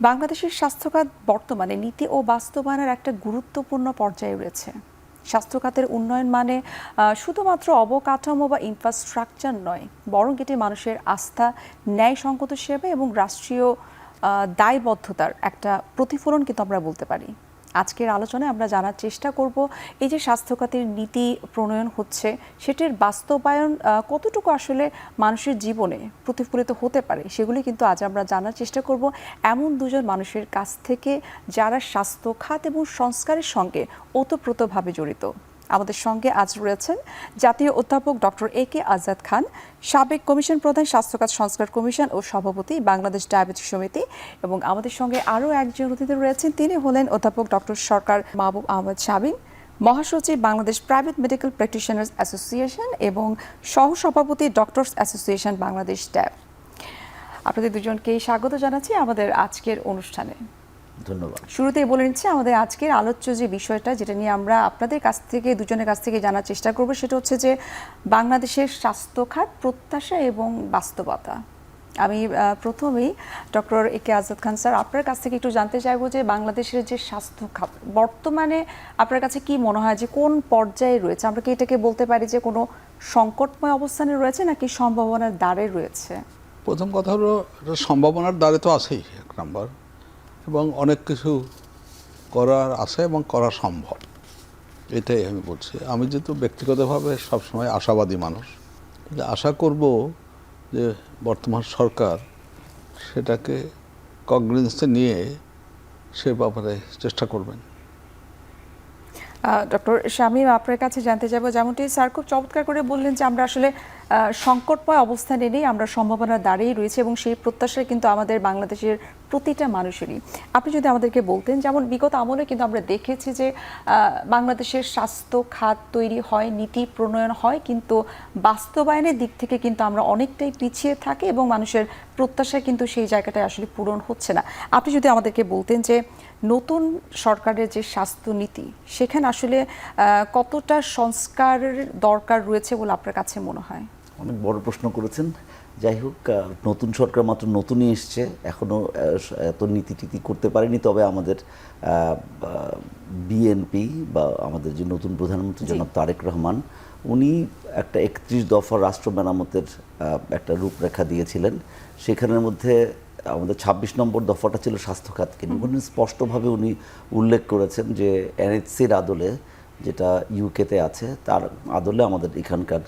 বাংলাদেশের স্বাস্থ্যখাত বর্তমানে নীতি ও বাস্তবায়নের একটা গুরুত্বপূর্ণ পর্যায়ে রয়েছে। স্বাস্থ্যখাতের উন্নয়ন মানে শুধুমাত্র অবকাঠামো বা ইনফ্রাস্ট্রাকচার নয়, বরং এটি মানুষের আস্থা, ন্যায়সঙ্গত সেবা এবং রাষ্ট্রীয় দায়বদ্ধতার একটা প্রতিফলন কিন্তু আমরা বলতে পারি। আজকের আলোচনায় আমরা জানার চেষ্টা করব এই যে স্বাস্থ্যখাতের নীতি প্রণয়ন হচ্ছে সেটির বাস্তবায়ন কতটুকু আসলে মানুষের জীবনে প্রতিফলিত হতে পারে, সেগুলি কিন্তু আজ আমরা জানার চেষ্টা করব এমন দুজন মানুষের কাছ থেকে যারা স্বাস্থ্য খাত এবং সংস্কারের সঙ্গে ওতপ্রোতভাবে জড়িত। আমাদের সঙ্গে আজ রয়েছেন জাতীয় অধ্যাপক ডক্টর এ.কে আজাদ খান, সাবেক কমিশন প্রধান, স্বাস্থ্যখাত সংস্কার কমিশন ও সভাপতি, বাংলাদেশ ডায়াবেটিস সমিতি। এবং আমাদের সঙ্গে আরও একজন অতিথি রয়েছেন, তিনি হলেন অধ্যাপক ডক্টর সরকার মাহবুব আহমদ শাবিন, মহাসচিব, Bangladesh private medical practitioners association এবং সহসভাপতি ডক্টরস অ্যাসোসিয়েশন বাংলাদেশ ড্যাব। আপনাদের দুজনকেই স্বাগত জানাচ্ছি আমাদের আজকের অনুষ্ঠানে। ধন্যবাদ। শুরুতেই বলে নিচ্ছি আমাদের আজকের আলোচ্য যে বিষয়টা, যেটা নিয়ে আমরা আপনাদের কাছ থেকে, দুজনের কাছ থেকে জানার চেষ্টা করব, সেটা হচ্ছে যে বাংলাদেশের স্বাস্থ্য খাত প্রত্যাশা এবং বাস্তবতা। আমি প্রথমেই ডক্টর এ.কে আজাদ খান স্যার, আপনার কাছ থেকে একটু জানতে চাইবো যে বাংলাদেশের যে স্বাস্থ্য খাত বর্তমানে আপনার কাছে কি মনে হয় যে কোন পর্যায়ে রয়েছে? আমরা কি এটাকে বলতে পারি যে কোনো সংকটময় অবস্থানে রয়েছে নাকি সম্ভাবনার দ্বারে রয়েছে? প্রথম কথা হলো, সম্ভাবনার দ্বারে তো আছেই এক নম্বর, এবং অনেক কিছু করার আছে এবং করা সম্ভব, এটাই আমি বলছি। আমি যেহেতু ব্যক্তিগতভাবে সবসময় আশাবাদী মানুষ, আশা করব যে বর্তমান সরকার সেটাকে কগনিজেন্সে নিয়ে সে ব্যাপারে চেষ্টা করবেন। ডক্টর শামীম, আপনার কাছে জানতে যাব, যেমনটি স্যার খুব চমৎকার করে বললেন যে আমরা আসলে সংকটময় অবস্থানে নেই, আমরা সম্ভাবনার দাঁড়িয়ে রয়েছে এবং সেই প্রত্যাশা কিন্তু আমাদের বাংলাদেশের প্রতিটা মানুষেরই। আপনি যদি আমাদেরকে বলতেন, যেমন বিগত আমলে কিন্তু আমরা দেখেছি যে বাংলাদেশের স্বাস্থ্য খাত তৈরি হয়, নীতি প্রণয়ন হয়, কিন্তু বাস্তবায়নের দিক থেকে কিন্তু আমরা অনেকটাই পিছিয়ে থাকি এবং মানুষের প্রত্যাশা কিন্তু সেই জায়গাটায় আসলে পূরণ হচ্ছে না। আপনি যদি আমাদেরকে বলতেন যে নতুন সরকারের যে স্বাস্থ্য নীতি, সেখানে আসলে কতটা সংস্কারের দরকার রয়েছে বলে আপনার কাছে মনে হয়? অনেক বড় প্রশ্ন করেছেন। যাই হোক, নতুন সরকার মাত্র নতুনই এসছে, এখনও এত নীতি টিতি করতে পারেনি। তবে আমাদের বিএনপি বা আমাদের যে নতুন প্রধানমন্ত্রী জনাব তারেক রহমান, উনি একটা 31 দফা রাষ্ট্র মেরামতের একটা রূপরেখা দিয়েছিলেন। সেখানের মধ্যে আমাদের 26 নম্বর দফাটা ছিল স্বাস্থ্য খাতকে নিয়ে। স্পষ্টভাবে উনি উল্লেখ করেছেন যে এনএইচসির আদলে, যেটা ইউকেতে আছে, তার আদলে আমাদের এখানকার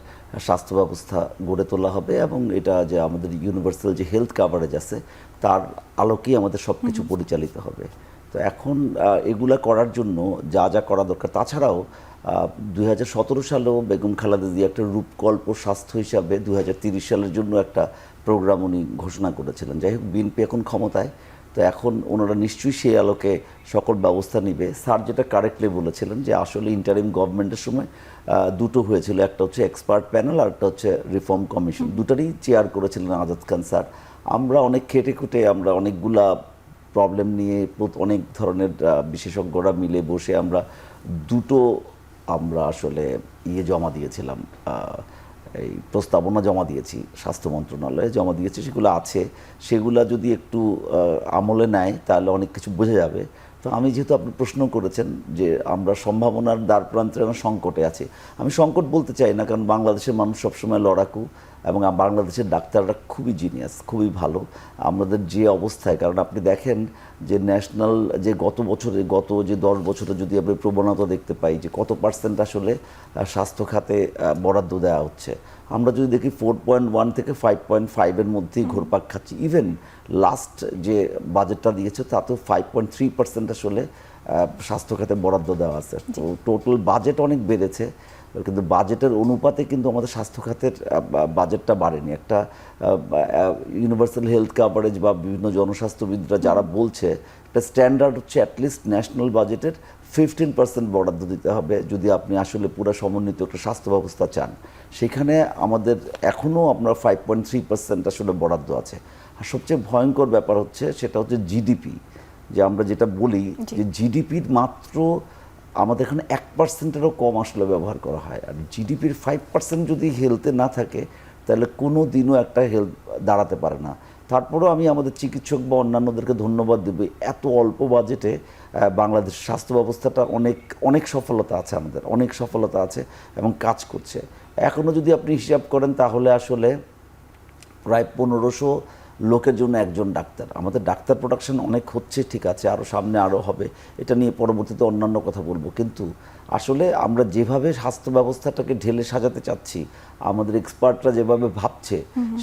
স্বাস্থ্য ব্যবস্থা গড়ে তোলা হবে এবং এটা যে আমাদের ইউনিভার্সাল যে হেলথ কাভারেজ আছে তার আলোকেই আমাদের সব কিছু পরিচালিত হবে। তো এখন এগুলা করার জন্য যা যা করা দরকার, তাছাড়াও 2017 সালেও বেগম খালেদা জিয়া একটা রূপকল্প স্বাস্থ্য হিসাবে 2030 সালের জন্য একটা প্রোগ্রাম উনি ঘোষণা করেছিলেন। যাই হোক, বিএনপি এখন ক্ষমতায়, তো এখন ওনারা নিশ্চয়ই সেই আলোকে সকল ব্যবস্থা নিবে। স্যার যেটা কারেক্টলি বলেছিলেন যে আসলে ইন্টারিম গভর্নমেন্টের সময় দুটো হয়েছিল, একটা হচ্ছে এক্সপার্ট প্যানেল আর একটা হচ্ছে রিফর্ম কমিশন, দুটারই চেয়ার করেছিলেন আজাদ খান স্যার। আমরা অনেক খেটে খুঁটে আমরা অনেকগুলা প্রবলেম নিয়ে অনেক ধরনের বিশেষজ্ঞরা মিলে বসে আমরা দুটো আসলে জমা দিয়েছিলাম, এই প্রস্তাবনা জমা দিয়েছি, স্বাস্থ্য মন্ত্রণালয়ে জমা দিয়েছি। সেগুলো আছে, সেগুলা যদি একটু আমলে নেয় তাহলে অনেক কিছু বোঝা যাবে। তো আমি যেহেতু আপনি প্রশ্ন করেছেন যে আমরা সম্ভাবনার দ্বার প্রান্তে সংকটে আছি, আমি সংকট বলতে চাই না, কারণ বাংলাদেশের মানুষ সবসময় লড়াকু এবং বাংলাদেশের ডাক্তাররা খুবই জিনিয়াস, খুবই ভালো। আমাদের যে অবস্থায়, কারণ আপনি দেখেন যে ন্যাশনাল যে গত যে 10 বছরে যদি আমরা প্রবণতা দেখতে পাই যে কত পার্সেন্ট আসলে স্বাস্থ্য খাতে বরাদ্দ দেওয়া হচ্ছে, আমরা যদি দেখি 4.1 থেকে 5.5-এর মধ্যেই ঘুরপাক খাচ্ছি। ইভেন লাস্ট যে বাজেটটা দিয়েছে তাতেও 5.3% আসলে স্বাস্থ্য খাতে বরাদ্দ দেওয়া আছে। তো টোটাল বাজেট অনেক বেড়েছে, কিন্তু বাজেটের অনুপাতে কিন্তু আমাদের স্বাস্থ্য খাতের বাজেটটা বাড়েনি। একটা ইউনিভার্সাল হেলথ কাভারেজ বা বিভিন্ন জনস্বাস্থ্যবিদরা যারা বলছে, একটা স্ট্যান্ডার্ড হচ্ছে অ্যাটলিস্ট ন্যাশনাল বাজেটের 15% বরাদ্দ দিতে হবে যদি আপনি আসলে পুরো সমন্বিত একটা স্বাস্থ্য ব্যবস্থা চান। সেখানে আমাদের এখনও আপনার 5.3% আসলে বরাদ্দ আছে। আর সবচেয়ে ভয়ঙ্কর ব্যাপার হচ্ছে সেটা হচ্ছে জিডিপি, যে আমরা যেটা বলি যে জিডিপির মাত্র আমাদের এখানে 1%-এরও কম আসলে ব্যবহার করা হয়। আর জিডিপির 5% যদি হেলথে না থাকে তাহলে কোনো দিনও একটা হেলথ দাঁড়াতে পারে না। তারপরেও আমি আমাদের চিকিৎসক বা অন্যান্যদেরকে ধন্যবাদ দেব, এত অল্প বাজেটে বাংলাদেশ স্বাস্থ্য ব্যবস্থাটা অনেক অনেক সফলতা আছে, আমাদের অনেক সফলতা আছে এবং কাজ করছে। এখনও যদি আপনি হিসাব করেন তাহলে আসলে প্রায় 1500 লোকের জন্য একজন ডাক্তার। আমাদের ডাক্তার প্রোডাকশন অনেক হচ্ছে, ঠিক আছে, আরও সামনে আরও হবে, এটা নিয়ে পরবর্তীতে অন্যান্য কথা বলবো। কিন্তু আসলে আমরা যেভাবে স্বাস্থ্য ব্যবস্থাটাকে ঢেলে সাজাতে চাচ্ছি, আমাদের এক্সপার্টরা যেভাবে ভাবছে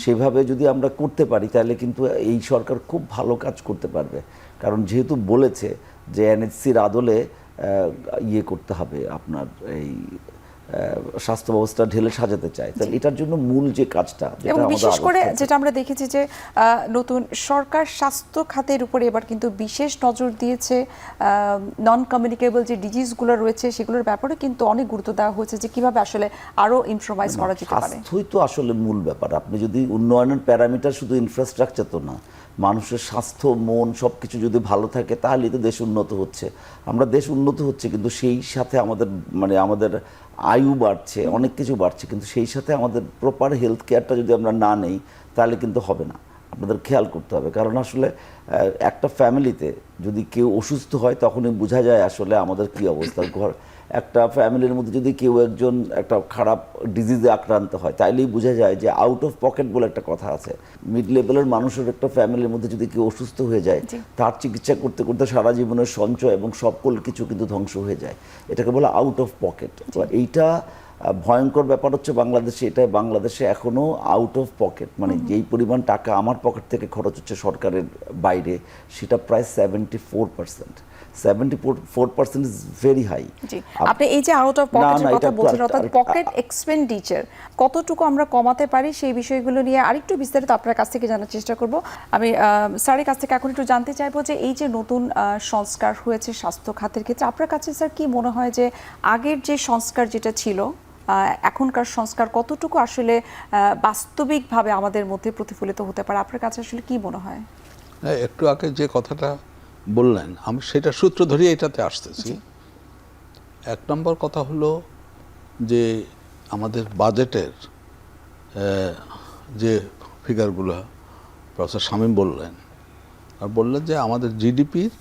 সেভাবে যদি আমরা করতে পারি তাহলে কিন্তু এই সরকার খুব ভালো কাজ করতে পারবে। কারণ যেহেতু বলেছে যে এনএইচসির আদলে ইয়ে করতে হবে, আপনার এই স্বাস্থ্য ব্যবস্থা ঢেলে সাজাতে চায়, তাহলে এটার জন্য মূল যে কাজটা, যেটা এবং আমাদের বিশেষ করে আলোচ্য, যেটা আমরা দেখেছি যে নতুন সরকার স্বাস্থ্য খাতের উপরে এবার কিন্তু বিশেষ নজর দিয়েছে। নন কমিউনিকেবল যে ডিজিজগুলো রয়েছে সেগুলোর ব্যাপারে কিন্তু অনেক গুরুত্ব দেওয়া হয়েছে যে কিভাবে আসলে আরো ইমপ্রোভাইজ করা যেতে পারে। স্বাস্থ্যই তো আসলে মূল ব্যাপার। আপনি যদি উন্নয়নের প্যারামিটার শুধু ইনফ্রাস্ট্রাকচার তো না, মানুষের স্বাস্থ্য, মন সব কিছু যদি ভালো থাকে তাহলেই তো দেশ উন্নত হচ্ছে। আমরা দেশ উন্নত হচ্ছে কিন্তু সেই সাথে আমাদের আমাদের আয়ু বাড়ছে, অনেক কিছু বাড়ছে, কিন্তু সেই সাথে আমাদের প্রপার হেলথ কেয়ারটা যদি আমরা না নেই তাহলে কিন্তু হবে না। আপনাদের খেয়াল করতে হবে, কারণ আসলে একটা ফ্যামিলিতে যদি কেউ অসুস্থ হয় তখনই বোঝা যায় আসলে আমাদের কি অবস্থা। একটা ফ্যামিলির মধ্যে যদি কেউ একজন একটা খারাপ ডিজিজে আক্রান্ত হয় তাইলেই বোঝা যায় যে আউট অফ পকেট বলে একটা কথা আছে। মিড লেভেলের মানুষের একটা ফ্যামিলির মধ্যে যদি কেউ অসুস্থ হয়ে যায়, তার চিকিৎসা করতে করতে সারা জীবনের সঞ্চয় এবং সকল কিছু কিন্তু ধ্বংস হয়ে যায়। এটাকে বলে আউট অফ পকেট। তো এইটা ভয়ঙ্কর ব্যাপার হচ্ছে বাংলাদেশে, এটাই বাংলাদেশে এখনও আউট অফ পকেট, যেই পরিমাণ টাকা আমার পকেট থেকে খরচ হচ্ছে সরকারের বাইরে, সেটা প্রায় 74%। 74% ইজ ভেরি হাই। জি, আপনি এই যে আউট অফ পকেটের কথা বলছেন, অর্থাৎ পকেট এক্সপেন্ডিচার কতটুকু আমরা কমাতে পারি সেই বিষয়গুলো নিয়ে আরেকটু বিস্তারিত আপনার কাছ থেকে জানার চেষ্টা করব। আমি স্যারের কাছ থেকে এখন একটু জানতে চাইবো যে এই যে নতুন সংস্কার হয়েছে স্বাস্থ্য খাতের ক্ষেত্রে, আপনার কাছে স্যার কি মনে হয় যে আগের যে সংস্কার যেটা ছিল, এখনকার সংস্কার কতটুকু আসলে বাস্তবিকভাবে আমাদের মধ্যে প্রতিফলিত হতে পারে? আপনার কাছে আসলে কি মনে হয়? একটু আগে যে কথাটা বললেন আমি সেটা সূত্র ধরে এটাতে আসতেছি। এক নম্বর কথা হলো যে আমাদের বাজেটের যে ফিগারগুলো প্রফেসর শামীম বললেন, আর বললেন যে আমাদের জিডিপির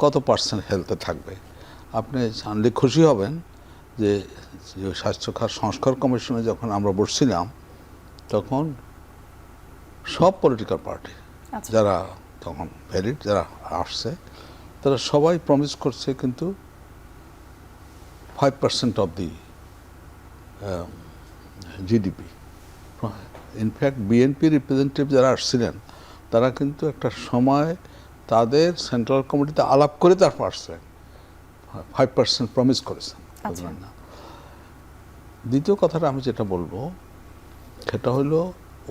কত পার্সেন্ট হেলথে থাকবে। আপনি জানলে খুশি হবেন যে স্বাস্থ্যখাত সংস্কার কমিশনে যখন আমরা বসছিলাম তখন সব পলিটিক্যাল পার্টি যারা তখন ভ্যালিড যারা আসছে তারা সবাই প্রমিস করছে কিন্তু 5% of the GDP. In fact BNP representative যারা আসছিলেন তারা কিন্তু একটা সময় তাদের সেন্ট্রাল কমিটিতে আলাপ করে তারপর আসছেন, 5% প্রমিস করেছেন। না, দ্বিতীয় কথাটা আমি যেটা বলবো সেটা হলো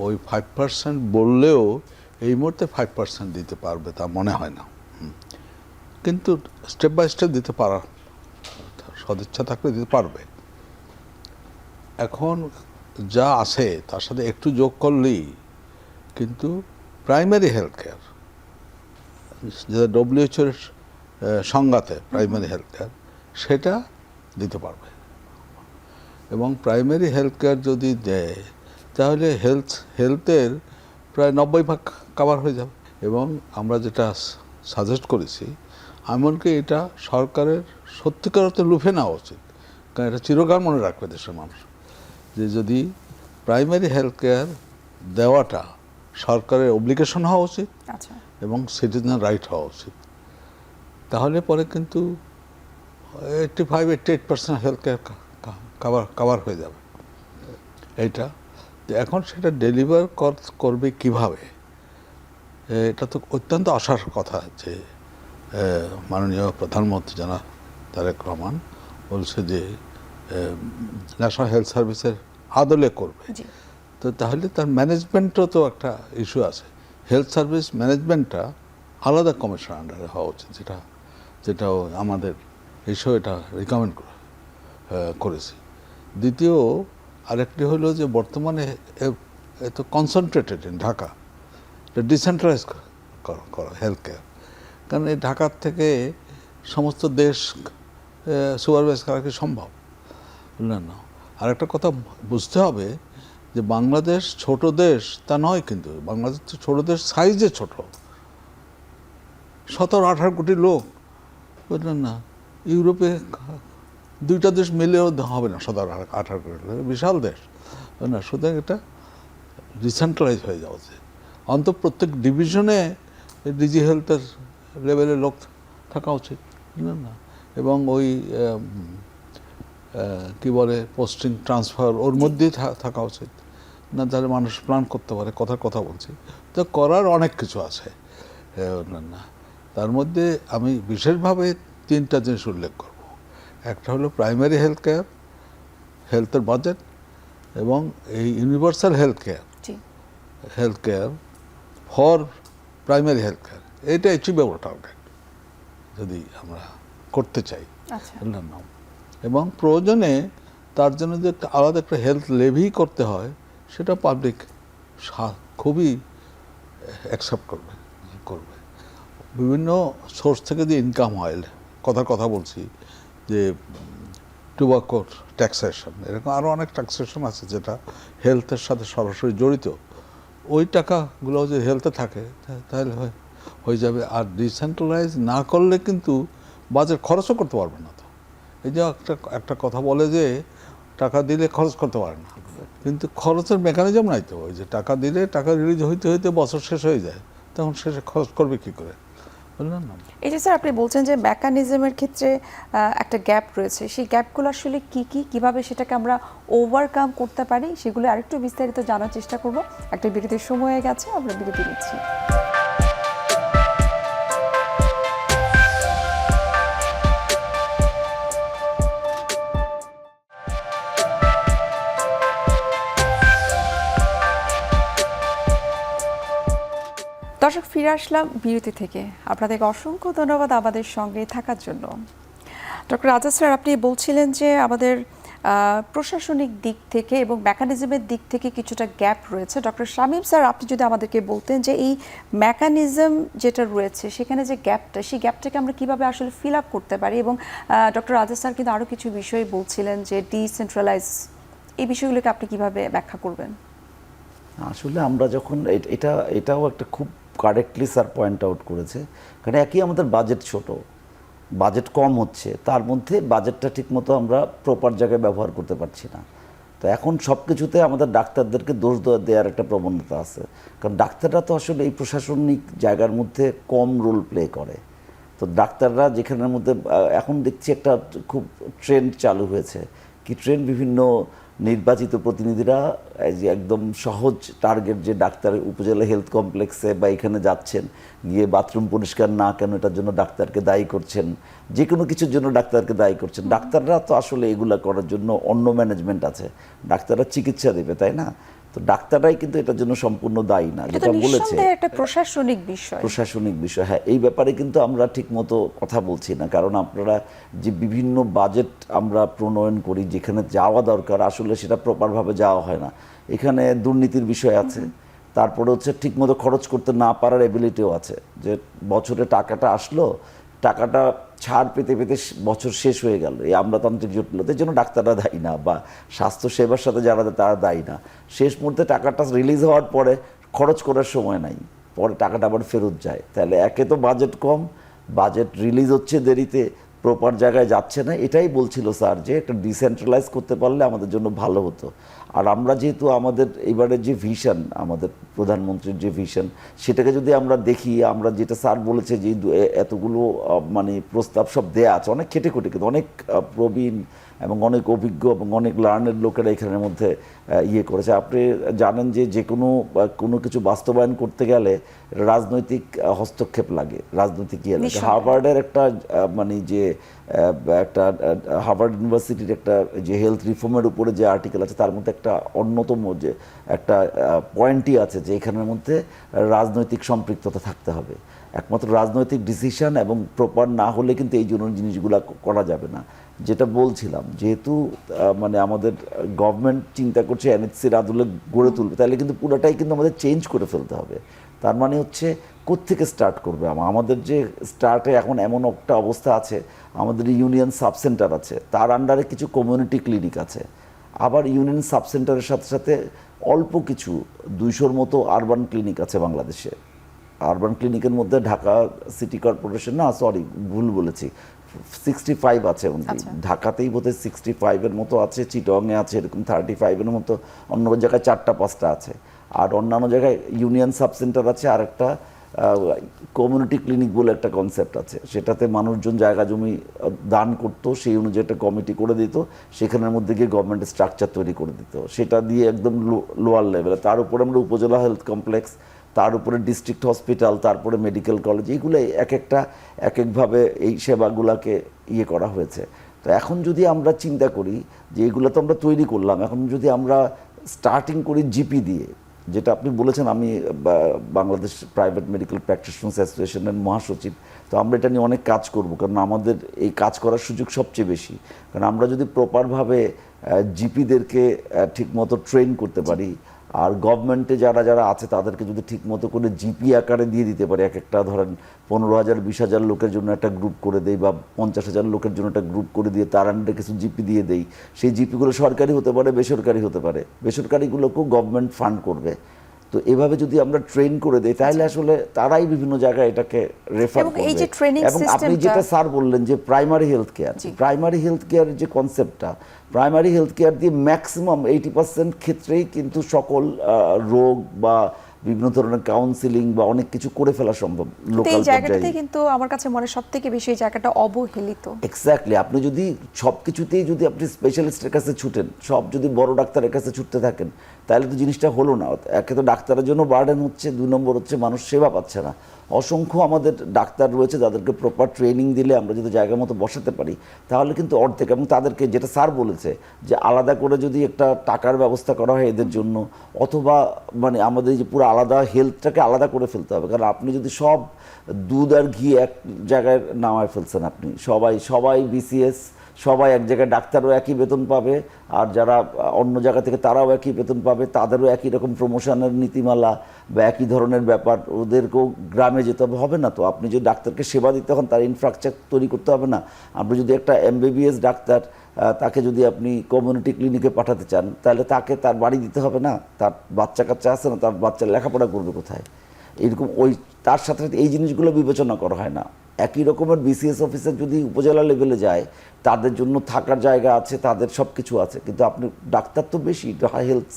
ওই 5% বললেও এই মুহূর্তে 5% দিতে পারবে তা মনে হয় না, কিন্তু স্টেপ বাই স্টেপ দিতে পারা সদিচ্ছা থাকলে দিতে পারবে। এখন যা আছে তার সাথে একটু যোগ করলেই কিন্তু প্রাইমারি হেলথ কেয়ার, যেটা ডব্লিউএইচওর সংজ্ঞাতে প্রাইমারি হেলথ কেয়ার, সেটা দিতে পারবে। এবং প্রাইমারি হেলথ কেয়ার যদি দেয় তাহলে হেলথের প্রায় 90% কভার হয়ে যাবে। এবং আমরা যেটা সাজেস্ট করেছি, এমনকি এটা সরকারের সত্যিকার অর্থে লুফে নেওয়া উচিত, কারণ এটা চিরকাল মনে রাখবে দেশের মানুষ, যে যদি প্রাইমারি হেলথ কেয়ার দেওয়াটা সরকারের অব্লিগেশন হওয়া উচিত এবং সিটিজেন রাইট হওয়া উচিত, তাহলে পরে কিন্তু 85-88% হেলথ কেয়ার কভার হয়ে যাবে। এইটা এখন সেটা ডেলিভার করবে কিভাবে, এটা তো অত্যন্ত আশার কথা যে মাননীয় প্রধানমন্ত্রী জনাব তারেক রহমান বলছে যে ন্যাশনাল হেলথ সার্ভিসের আদলে করবে। তো তাহলে তার ম্যানেজমেন্টও তো একটা ইস্যু আছে। হেলথ সার্ভিস ম্যানেজমেন্টটা আলাদা কমিশন আন্ডারে হওয়া উচিত, যেটাও আমাদের ইস্যু, এটা রিকমেন্ড করেছি। দ্বিতীয় আরেকটি হলো যে বর্তমানে এত কনসেন্ট্রেটেড ইন ঢাকা, এটা ডিসেন্ট্রালাইজ করা হেলথ কেয়ার, কারণ এই ঢাকার থেকে সমস্ত দেশ সুপারভাইজ করা কি সম্ভব? বুঝলেন না? আরেকটা কথা বুঝতে হবে যে বাংলাদেশ ছোট দেশ তা নয়, কিন্তু বাংলাদেশ তো ছোট দেশ, সাইজে ছোট, 17-18 কোটি লোক, বুঝলেন না? ইউরোপে 2টা দেশ মিলেও হবে না 17-18 কোটি লোক, বিশাল দেশ না? সুতরাং এটা ডিসেন্ট্রালাইজ হয়ে যাওয়া উচিত। অন্তত প্রত্যেক ডিভিশনে ডিজি হেলথের লেভেলের লোক থাকা উচিত, বুঝলেন না? এবং ওই কি বলে পোস্টিং ট্রান্সফার ওর মধ্যেই থাকা উচিত, না তাহলে মানুষ প্ল্যান করতে পারে। কথা বলছি তো, করার অনেক কিছু আছে না। তার মধ্যে আমি বিশেষভাবে 3টা জিনিস উল্লেখ করব। একটা হলো প্রাইমারি হেলথ কেয়ার, হেলথের বাজেট, এবং এই universal health care for primary health care, এটা অ্যাচিভেবল টার্গেট যদি আমরা করতে চাই, বুঝলেন না? এবং প্রয়োজনে তার জন্য যে আলাদা একটা হেলথ লেভি করতে হয়, সেটা পাবলিক খুবই অ্যাকসেপ্ট করবে। বিভিন্ন সোর্স থেকে যে ইনকাম হয়, কথা বলছি যে টোবাকোর ট্যাক্সেশন, এরকম আরও অনেক ট্যাক্সেশন আছে যেটা হেলথের সাথে সরাসরি জড়িত। ওই টাকাগুলো যে হেলথে থাকে তাহলে হয়ে যাবে। আর ডিসেন্ট্রালাইজ না করলে কিন্তু বাজেট খরচও করতে পারবে না। তো এই যে একটা কথা বলে যে টাকা দিলে খরচ করতে পারে না, কিন্তু খরচের মেকানিজম নাই তো। ওই যে টাকা দিলে টাকা রিলিজ হইতে বছর শেষ হয়ে যায়, তখন শেষে খরচ করবে কী করে, বুঝলেন না? এই যে স্যার আপনি বলছেন যে মেকানিজমের ক্ষেত্রে একটা গ্যাপ রয়েছে, সেই গ্যাপগুলো আসলে কিভাবে সেটাকে আমরা ওভারকাম করতে পারি, সেগুলো আরেকটু বিস্তারিত জানার চেষ্টা করব। একটা বিরতির সময় হয়ে গেছে, আমরা বিরতি নিচ্ছি। দর্শক, ফিরে আসলাম বিরতি থেকে। আপনাদেরকে অসংখ্য ধন্যবাদ আমাদের সঙ্গে থাকার জন্য। ডক্টর রাজা স্যার, আপনি বলছিলেন যে আমাদের প্রশাসনিক দিক থেকে এবং মেকানিজমের দিক থেকে কিছুটা গ্যাপ রয়েছে। ডক্টর শামীম স্যার, আপনি যদি আমাদেরকে বলতেন যে এই মেকানিজম যেটা রয়েছে সেখানে যে গ্যাপটা, সেই গ্যাপটাকে আমরা কিভাবে আসলে ফিল আপ করতে পারি, এবং ডক্টর রাজা স্যার কিন্তু আরও কিছু বিষয় বলছিলেন যে ডিসেন্ট্রালাইজ, এই বিষয়গুলোকে আপনি কিভাবে ব্যাখ্যা করবেন? আসলে আমরা যখন এটাও একটা খুব কারেক্টলি স্যার পয়েন্ট আউট করেছে, কারণ একই আমাদের বাজেট ছোট, বাজেট কম হচ্ছে, তার মধ্যে বাজেটটা ঠিকমতো আমরা প্রপার জায়গায় ব্যবহার করতে পারছি না। তো এখন সব কিছুতে আমাদের ডাক্তারদেরকে দোষ দেওয়ার একটা প্রবণতা আছে, কারণ ডাক্তাররা তো আসলে এই প্রশাসনিক জায়গার মধ্যে কম রোল প্লে করে। তো ডাক্তাররা যেখানের মধ্যে এখন দেখছি একটা খুব ট্রেন্ড চালু হয়েছে, কি ট্রেন্ড, বিভিন্ন নির্বাচিত প্রতিনিধিরা যে একদম সহজ টার্গেট, যে ডাক্তার উপজেলা হেলথ কমপ্লেক্সে বা এখানে যাচ্ছেন, গিয়ে বাথরুম পরিষ্কার না কেন এটার জন্য ডাক্তারকে দায়ী করছেন, যে কোনো কিছুর জন্য ডাক্তারকে দায়ী করছেন। ডাক্তাররা তো আসলে এগুলা করার জন্য অন্য ম্যানেজমেন্ট আছে, ডাক্তাররা চিকিৎসা দেবে, তাই না? তো ডাক্তাররাই কিন্তু এটার জন্য সম্পূর্ণ দায়ী না, যেটা বলেছে একটা প্রশাসনিক বিষয়। হ্যাঁ, এই ব্যাপারে কিন্তু আমরা ঠিকমতো কথা বলছি না, কারণ আপনারা যে বিভিন্ন বাজেট আমরা প্রণয়ন করি, যেখানে যাওয়া দরকার আসলে সেটা প্রপারভাবে যাওয়া হয় না। এখানে দুর্নীতির বিষয় আছে, তারপরে হচ্ছে ঠিকমতো খরচ করতে না পারার এবিলিটিও আছে, যে বছরে টাকাটা আসলো, টাকাটা ছাড় পেতে পেতে বছর শেষ হয়ে গেল, এই আমলাতান্ত্রিক জটিলতার জন্য ডাক্তাররা দায়ী না, বা স্বাস্থ্য সেবার সাথে যারা তারা দায়ী না। শেষ মুহূর্তে টাকাটা রিলিজ হওয়ার পরে খরচ করার সময় নাই, পরে টাকাটা আবার ফেরত যায়। তাহলে একে তো বাজেট কম, বাজেট রিলিজ হচ্ছে দেরিতে, প্রপার জায়গায় যাচ্ছে না। এটাই বলছিল স্যার যে একটা ডিসেন্ট্রালাইজ করতে পারলে আমাদের জন্য ভালো হতো। আর আমরা যেহেতু আমাদের এবারের যে ভিশন, আমাদের প্রধানমন্ত্রীর যে ভিশন, সেটাকে যদি আমরা দেখি, আমরা যেটা স্যার বলেছে যে এতগুলো মানে প্রস্তাব সব দেয়া আছে, অনেক খেটে খুঁটে, কিন্তু অনেক প্রবীণ এবং অনেক অভিজ্ঞ এবং অনেক লার্নের লোকেরা এখানের মধ্যে ইয়ে করেছে। আপনি জানেন যে কোনো কিছু বাস্তবায়ন করতে গেলে রাজনৈতিক হস্তক্ষেপ লাগে, রাজনৈতিক ইয়ে লাগে। হার্ভার্ডের একটা মানে যে একটা হার্ভার্ড ইউনিভার্সিটির একটা যে হেলথ রিফর্মের উপরে যে আর্টিকেল আছে, তার মধ্যে একটা অন্যতম যে একটা পয়েন্টই আছে যে এখানের মধ্যে রাজনৈতিক সম্পৃক্ততা থাকতে হবে। একমাত্র রাজনৈতিক ডিসিশন এবং প্রপার না হলে কিন্তু এই জন্য জিনিসগুলো করা যাবে না। যেটা বলছিলাম, যেহেতু মানে আমাদের গভর্নমেন্ট চিন্তা করছে এনএইচসির আদলে গড়ে তুলবে, তাহলে কিন্তু পুরোটাই কিন্তু আমাদের চেঞ্জ করে ফেলতে হবে। তার মানে হচ্ছে কোত্থেকে স্টার্ট করবে? আমাদের যে স্টার্টে এখন এমন একটা অবস্থা আছে, আমাদের ইউনিয়ন সাব সেন্টার আছে, তার আন্ডারে কিছু কমিউনিটি ক্লিনিক আছে, আবার ইউনিয়ন সাব সেন্টারের সাথে সাথে অল্প কিছু 200-র মতো আরবান ক্লিনিক আছে বাংলাদেশে। আরবান ক্লিনিকের মধ্যে ঢাকা সিটি কর্পোরেশন, না সরি ভুল বলেছি, 65 আছে। ঢাকাতেই বোধহয় 65-এর মতো আছে, চিটংয়ে আছে এরকম 35-এর মতো, অন্য জায়গায় 4-5টা আছে। আর অন্যান্য জায়গায় ইউনিয়ন সাব সেন্টার আছে, আর একটা কমিউনিটি ক্লিনিক বলে একটা কনসেপ্ট আছে, সেটাতে মানুষজন জায়গা জমি দান করতো, সেই অনুযায়ী একটা কমিটি করে দিত, সেখানের মধ্যে গিয়ে গভর্নমেন্ট স্ট্রাকচার তৈরি করে দিত, সেটা দিয়ে একদম লোয়ার লেভেলে। তার উপরে আমরা উপজেলা হেলথ কমপ্লেক্স, তার উপরে ডিস্ট্রিক্ট হসপিটাল, তারপরে মেডিকেল কলেজ, এইগুলো এক একভাবে এই সেবাগুলোকে ইয়ে করা হয়েছে। তো এখন যদি আমরা চিন্তা করি যে এগুলো তো আমরা তৈরি করলাম, এখন যদি আমরা স্টার্টিং করি জিপি দিয়ে, যেটা আপনি বলেছেন, আমি বাংলাদেশ প্রাইভেট মেডিকেল প্র্যাকটিশনার্স অ্যাসোসিয়েশনের মহাসচিব, তো আমরা এটা নিয়ে অনেক কাজ করব, কারণ আমাদের এই কাজ করার সুযোগ সবচেয়ে বেশি। কারণ আমরা যদি প্রপারভাবে জিপিদেরকে ঠিকমতো ট্রেন করতে পারি, আর গভর্নমেন্টে যারা আছে তাদেরকে যদি ঠিকমতো করে জিপি আকারে দিয়ে দিতে পারি, একটা ধরেন 15,000-20,000 লোকের জন্য একটা গ্রুপ করে দেই, বা 50,000 লোকের জন্য একটা গ্রুপ করে দিয়ে তার আন্ডারে কিছু জিপি দিয়ে দেই, সেই জিপিগুলো সরকারি হতে পারে, বেসরকারি হতে পারে, বেসরকারিগুলোকেও গভর্নমেন্ট ফান্ড করবে। তো এভাবে যদি আমরা ট্রেন করে দেই, তাহলে আসলে তারাই বিভিন্ন জায়গায় এটাকে রেফার করবে। এবং আপনি যেটা স্যার বললেন যে প্রাইমারি হেলথ কেয়ারের যে কনসেপ্টটা, প্রাইমারি হেলথ কেয়ার দিয়ে ম্যাক্সিমাম 80% ক্ষেত্রেই কিন্তু সকল রোগ বা বিভিন্ন ধরনের কাউন্সিলিং বা অনেক কিছু করে ফেলা সম্ভব লোকাল পর্যায়ে। কিন্তু আমার কাছে মনে সবথেকে বেশি এই জায়গাটা অবহেলিত। এক্স্যাক্টলি, আপনি যদি সবকিছুতেই যদি আপনি স্পেশালিস্টের কাছে ছুটেন, সব যদি বড় ডাক্তারের কাছে ছুটতে থাকেন, তাহলে তো জিনিসটা হলো না। একে তো ডাক্তারের জন্য বার্ডেন হচ্ছে, 2 নম্বর হচ্ছে মানুষ সেবা পাচ্ছে না। অসংখ্য আমাদের ডাক্তার রয়েছে যাদেরকে প্রপার ট্রেনিং দিলে আমরা যদি জায়গা মতো বসাতে পারি, তাহলে কিন্তু অর্ধেক, এবং তাদেরকে যেটা স্যার বলেছে যে আলাদা করে যদি একটা টাকার ব্যবস্থা করা হয় এদের জন্য, অথবা মানে আমাদের যে পুরো আলাদা হেলথটাকে আলাদা করে ফেলতে হবে। কারণ আপনি যদি সব দুধ আর ঘি এক জায়গায় নামায় ফেলছেন, আপনি সবাই বিসিএস, সবাই এক জায়গায়, ডাক্তারও একই বেতন পাবে, আর যারা অন্য জায়গা থেকে তারাও একই বেতন পাবে, তাদেরও একই রকম প্রমোশনের নীতিমালা বা একই ধরনের ব্যাপার, ওদেরকেও গ্রামে যেতে হবে না। তো আপনি যদি ডাক্তারকে সেবা দিতে হন, তার ইনফ্রাস্ট্রাকচার তৈরি করতে হবে না। আপনি যদি একটা MBBS ডাক্তার, তাকে যদি আপনি কমিউনিটি ক্লিনিকে পাঠাতে চান, তাহলে তাকে তার বাড়ি দিতে হবে না, তার বাচ্চা কাচ্চা আছে না, তার বাচ্চা লেখাপড়া করবে কোথায়, এরকম তার সাথে এই জিনিসগুলো বিবেচনা করা হয় না। একই রকমের বিসিএস অফিসার যদি উপজেলা লেভেলে যায়, তাদের জন্য থাকার জায়গা আছে, তাদের সব কিছু আছে, কিন্তু আপনি ডাক্তার তো বেশি, হেলথ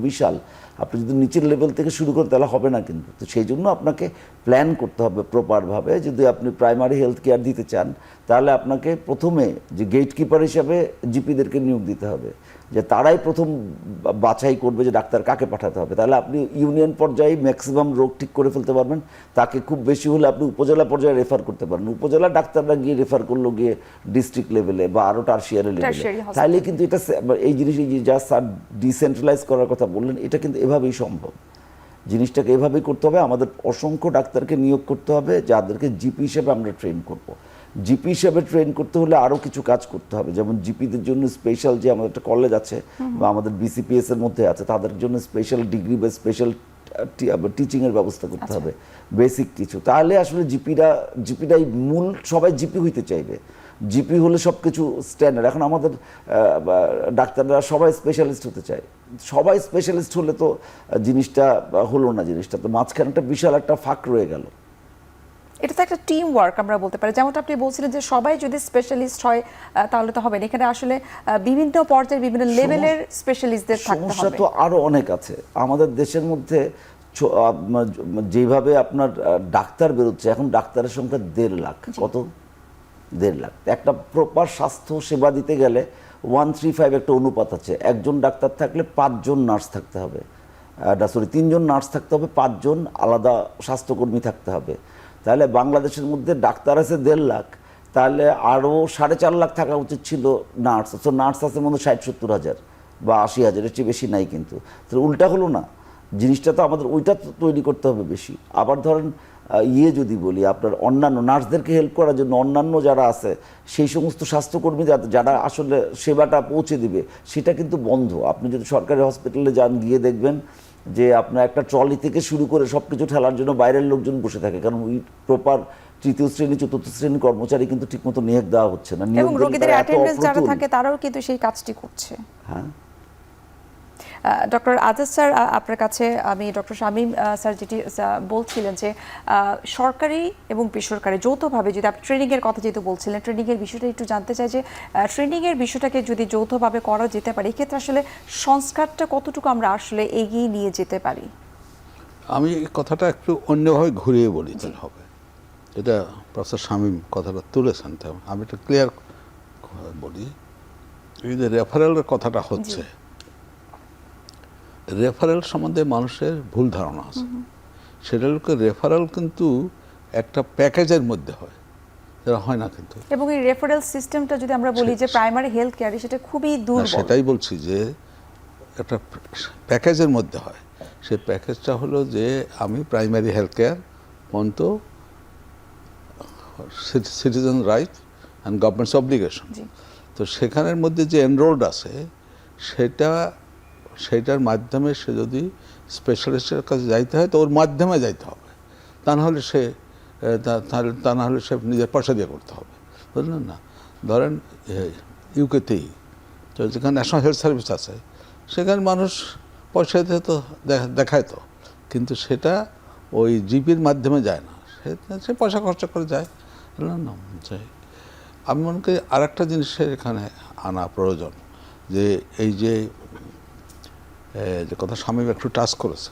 বিশাল, আপনি যদি নিচের লেভেল থেকে শুরু করেন তাহলে হবে না কিন্তু। তো সেই জন্য আপনাকে প্ল্যান করতে হবে প্রপারভাবে। যদি আপনি প্রাইমারি হেলথ কেয়ার দিতে চান, তাহলে আপনাকে প্রথমে যে গেটকিপার হিসাবে জিপিদেরকে নিয়োগ দিতে হবে, যে তারাই প্রথম বাছাই করবে যে ডাক্তার কাকে পাঠাতে হবে। তাহলে আপনি ইউনিয়ন পর্যায়ে ম্যাক্সিমাম রোগ ঠিক করে ফেলতে পারবেন। তাকে খুব বেশি হলে আপনি উপজেলা পর্যায়ে রেফার করতে পারেন, উপজেলা ডাক্তাররা গিয়ে রেফার করলো গিয়ে ডিস্ট্রিক্ট লেভেলে বা আরও টার্সিয়ারি লেভেলে। তাহলে কিন্তু এটা এই জিনিস, এই যা স্যার ডিসেন্ট্রালাইজ করার কথা বললেন, এটা কিন্তু এভাবেই সম্ভব। জিনিসটাকে এভাবেই করতে হবে। আমাদের অসংখ্য ডাক্তারকে নিয়োগ করতে হবে, যাদেরকে জিপি হিসেবে আমরা ট্রেন করব। জিপি হিসেবে ট্রেন করতে হলে আরও কিছু কাজ করতে হবে, যেমন জিপিদের জন্য স্পেশাল যে আমাদের একটা কলেজ আছে বা আমাদের BCPS এর মধ্যে আছে, তাদের জন্য স্পেশাল ডিগ্রি বা স্পেশাল টিচিংয়ের ব্যবস্থা করতে হবে, বেসিক কিছু। তাহলে আসলে জিপিটাই মূল, সবাই জিপি হইতে চাইবে। জিপি হলে সব কিছু স্ট্যান্ডার্ড। এখন আমাদের ডাক্তাররা সবাই স্পেশালিস্ট হতে চায়, সবাই স্পেশালিস্ট হলে তো জিনিসটা হলো না, জিনিসটা তো মাঝখানে একটা বিশাল একটা ফাঁক রয়ে গেল। এটা তো একটা টিম ওয়ার্ক আমরা বলতে পারি। যেমনটা আপনি বলছিলেন যে সবাই যদি স্পেশালিস্ট হয় তাহলে তো হবে না, এখানে আসলে বিভিন্ন পর্যায়ে বিভিন্ন লেভেলের স্পেশালিস্টদের থাকতে হবে। সমস্যা তো আরো অনেক আছে আমাদের দেশের মধ্যে। যেভাবে আপনার ডাক্তার বেরোচ্ছে, এখন ডাক্তারের সংখ্যা 1.5 লাখ। কত? 1.5 লাখ। একটা প্রপার স্বাস্থ্য সেবা দিতে গেলে 1:3:5 একটা অনুপাত আছে। একজন ডাক্তার থাকলে 5 জন নার্স থাকতে হবে, 3 জন নার্স থাকতে হবে, 5 জন আলাদা স্বাস্থ্যকর্মী থাকতে হবে। তাহলে বাংলাদেশের মধ্যে ডাক্তার আছে 1.5 লাখ, তাহলে আরও 4.5 লাখ থাকা উচিত ছিল নার্স। তো নার্স আছে মধ্যে 60-70 হাজার বা 80 হাজার, এর চেয়ে বেশি নাই কিন্তু। তাহলে উল্টা হলো না জিনিসটা, তো আমাদের ওইটা তৈরি করতে হবে বেশি। আবার ধরেন যদি বলি, আপনার অন্যান্য নার্সদেরকে হেল্প করার জন্য অন্যান্য যারা আছে, সেই সমস্ত স্বাস্থ্যকর্মী যারা আসলে সেবাটা পৌঁছে দিবে, সেটা কিন্তু বন্ধ। আপনি যদি সরকারি হসপিটালে যান, গিয়ে দেখবেন যে আপনার একটা ট্রলি থেকে শুরু করে সব কিছু ঠেলার জন্য বাইরের লোকজন বসে থাকে, কারণ ওই প্রপার 3য় শ্রেণী 4র্থ শ্রেণীর কর্মচারী কিন্তু ঠিকমতো নিয়োগ দেওয়া হচ্ছে না। এবং রোগীদের অ্যাটেন্ডেন্স যারা থাকে তারাও কিন্তু সেই কাজটি করছে। হ্যাঁ, ডক্টর আজাদ স্যার, আপনার কাছে আমি ডক্টর শামীম স্যার যেটি বলছিলেন যে সরকারি এবং বেসরকারি যৌথভাবে, যদি আপনি ট্রেনিংয়ের কথা যেহেতু বলছিলেন, ট্রেনিংয়ের বিষয়টা একটু জানতে চাই যে ট্রেনিংয়ের বিষয়টাকে যদি যৌথভাবে করা যেতে পারে, এক্ষেত্রে আসলে সংস্কারটা কতটুকু আমরা আসলে এগিয়ে নিয়ে যেতে পারি? আমি এই কথাটা একটু অন্যভাবে ঘুরিয়ে বলি তাহলে হবে। এটা প্রফেসর শামীম কথাটা তুলেছেন, তাই আমি একটু ক্লিয়ার বলি। এই যে রেফারেলের কথাটা হচ্ছে, রেফারেল সম্বন্ধে মানুষের ভুল ধারণা আছে। সেটা হলো রেফারেল কিন্তু একটা প্যাকেজের মধ্যে হয়, সেটা হয় না কিন্তু। এবং এই রেফারেল সিস্টেমটা যদি আমরা বলি যে প্রাইমারি হেলথ কেয়ারে, সেটা খুবই দুর্বল। সেটাই বলছি যে একটা প্যাকেজের মধ্যে হয়। সেই প্যাকেজটা হলো যে আমি প্রাইমারি হেলথ কেয়ার পর্যন্ত citizen right and governments obligation. তো সেখানের মধ্যে যে এনরোলড আছে সেটার মাধ্যমে সে যদি স্পেশালিস্টের কাছে যাইতে হয় তো ওর মাধ্যমে যাইতে হবে, তা না হলে সে নিজের পয়সা দিয়ে করতে হবে, বুঝলেন না? ধরেন ইউকেতেই তো যেখানে ন্যাশনাল হেলথ সার্ভিস আছে সেখানে মানুষ পয়সা দিয়ে তো দেখায় তো, কিন্তু সেটা ওই জিপির মাধ্যমে যায় না, সে পয়সা খরচা করে যায়, বুঝলেন না? আমি মনে করি আর একটা জিনিসের এখানে আনা প্রয়োজন, যে এই যে কথা শামীম একটু টাচ করেছে,